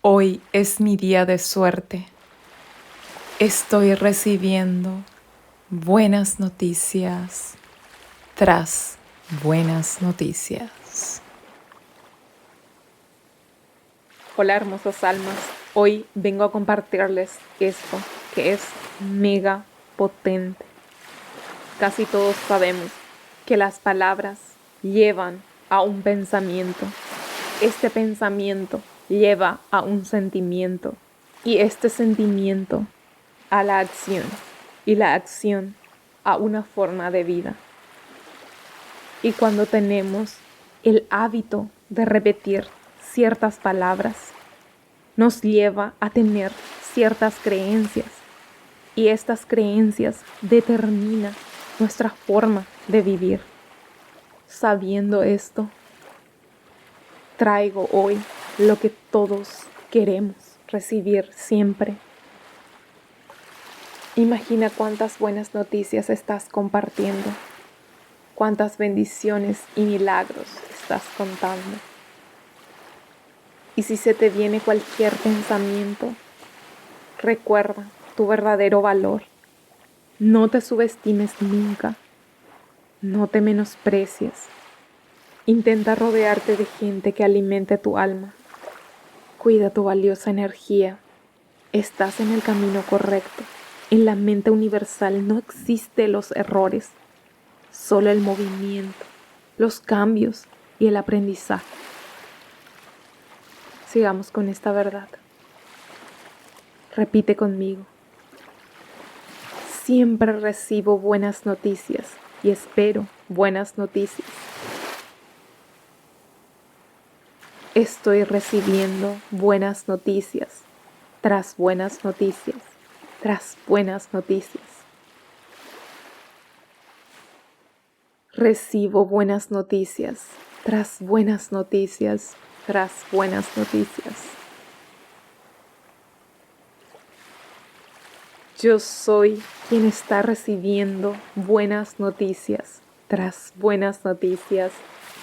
Hoy es mi día de suerte. Estoy recibiendo buenas noticias tras buenas noticias. Hola hermosas almas, hoy vengo a compartirles esto que es mega potente. Casi todos sabemos que las palabras llevan a un pensamiento. Este pensamiento lleva a un sentimiento y este sentimiento a la acción y la acción a una forma de vida. Y cuando tenemos el hábito de repetir ciertas palabras, nos lleva a tener ciertas creencias y estas creencias determinan nuestra forma de vivir. Sabiendo esto, traigo hoy lo que todos queremos recibir siempre. Imagina cuántas buenas noticias estás compartiendo, cuántas bendiciones y milagros estás contando. Y si se te viene cualquier pensamiento, recuerda tu verdadero valor. No te subestimes nunca, no te menosprecies. Intenta rodearte de gente que alimente tu alma. Cuida tu valiosa energía. Estás en el camino correcto. En la mente universal no existen los errores, solo el movimiento, los cambios y el aprendizaje. Sigamos con esta verdad. Repite conmigo. Siempre recibo buenas noticias y espero buenas noticias. Estoy recibiendo buenas noticias tras buenas noticias, tras buenas noticias. Recibo buenas noticias tras buenas noticias, tras buenas noticias. Yo soy quien está recibiendo buenas noticias tras buenas noticias,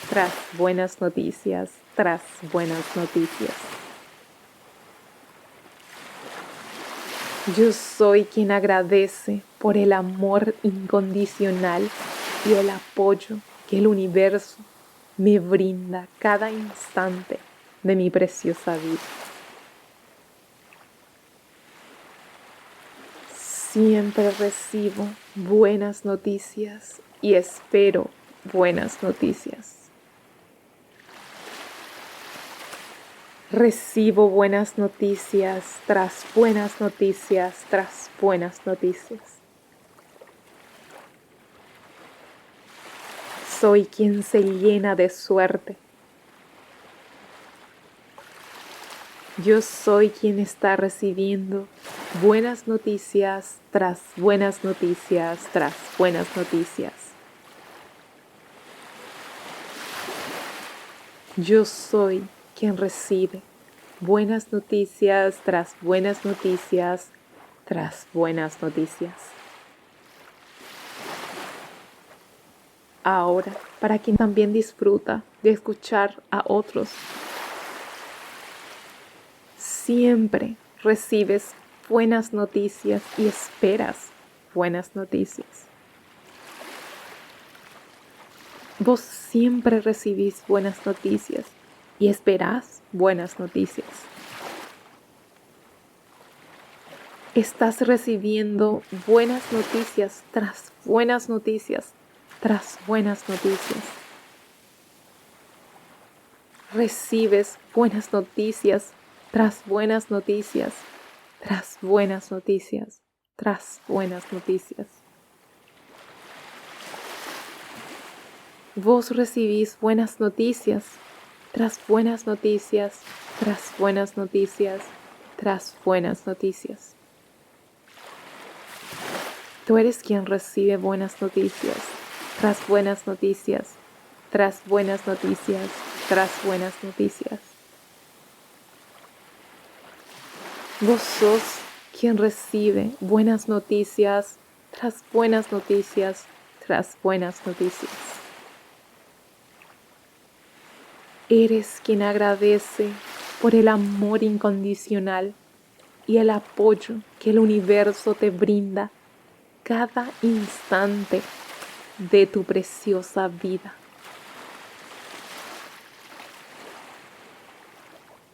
tras buenas noticias, tras buenas noticias. Yo soy quien agradece por el amor incondicional y el apoyo que el universo me brinda cada instante de mi preciosa vida. Siempre recibo buenas noticias y espero buenas noticias. Recibo buenas noticias tras buenas noticias tras buenas noticias. Soy quien se llena de suerte. Yo soy quien está recibiendo buenas noticias tras buenas noticias tras buenas noticias. Yo soy quien recibe buenas noticias tras buenas noticias tras buenas noticias. Ahora, para quien también disfruta de escuchar a otros, siempre recibes buenas noticias y esperas buenas noticias. Vos siempre recibís buenas noticias y esperás buenas noticias. Estás recibiendo buenas noticias tras buenas noticias tras buenas noticias. Recibes buenas noticias tras buenas noticias tras buenas noticias tras buenas noticias. Vos recibís buenas noticias tras buenas noticias tras buenas noticias tras buenas noticias. Tú eres quien recibe buenas noticias tras buenas noticias tras buenas noticias tras buenas noticias. Vos sos quien recibe buenas noticias tras buenas noticias tras buenas noticias. Eres quien agradece por el amor incondicional y el apoyo que el universo te brinda cada instante de tu preciosa vida.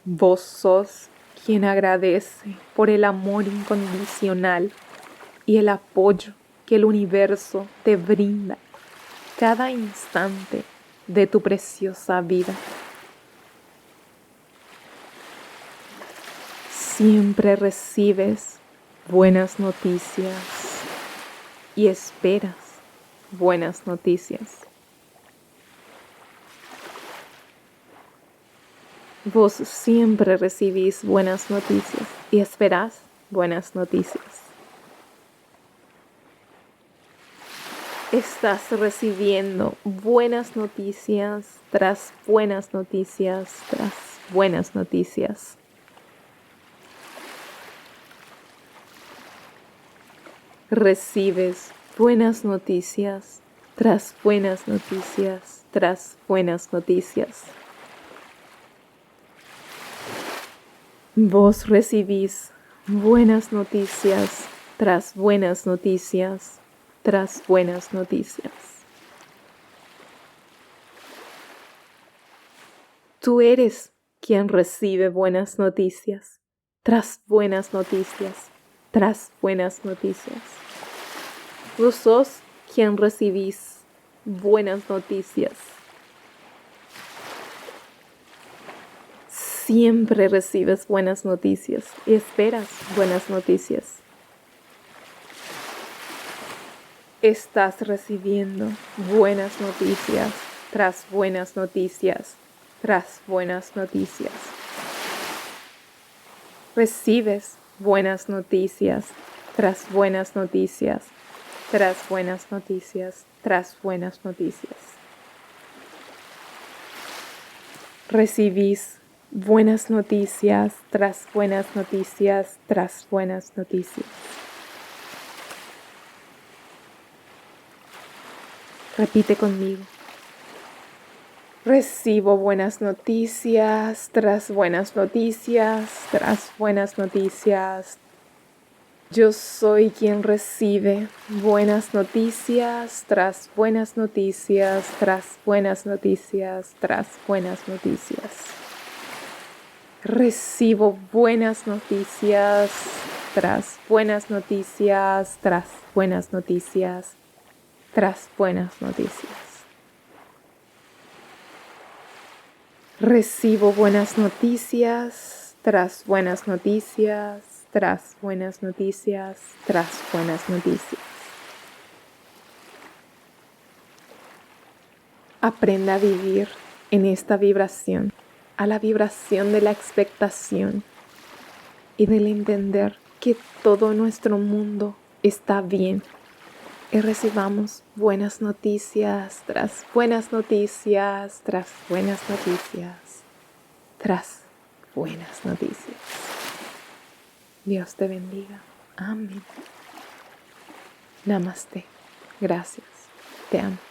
Vos sos quien agradece por el amor incondicional y el apoyo que el universo te brinda cada instante de tu preciosa vida. Siempre recibes buenas noticias y esperas buenas noticias. Vos siempre recibís buenas noticias y esperás buenas noticias. Estás recibiendo buenas noticias tras buenas noticias tras buenas noticias. Recibes buenas noticias tras buenas noticias tras buenas noticias. Vos recibís buenas noticias tras buenas noticias tras buenas noticias. Tú eres quien recibe buenas noticias tras buenas noticias tras buenas noticias. Vos sos quien recibís buenas noticias. Siempre recibes buenas noticias y esperas buenas noticias. Estás recibiendo buenas noticias tras buenas noticias tras buenas noticias. Recibes buenas noticias tras buenas noticias tras buenas noticias tras buenas noticias. Recibís buenas noticias tras buenas noticias tras buenas noticias. Repite conmigo. Recibo buenas noticias tras buenas noticias tras buenas noticias. Yo soy quien recibe buenas noticias tras buenas noticias tras buenas noticias tras buenas noticias. Recibo buenas noticias tras buenas noticias tras buenas noticias tras buenas noticias. Recibo buenas noticias tras buenas noticias tras buenas noticias tras buenas noticias. Aprenda a vivir en esta vibración, a la vibración de la expectación y del entender que todo nuestro mundo está bien. Y recibamos buenas noticias tras buenas noticias tras buenas noticias tras buenas noticias. Dios te bendiga. Amén. Namaste. Gracias. Te amo.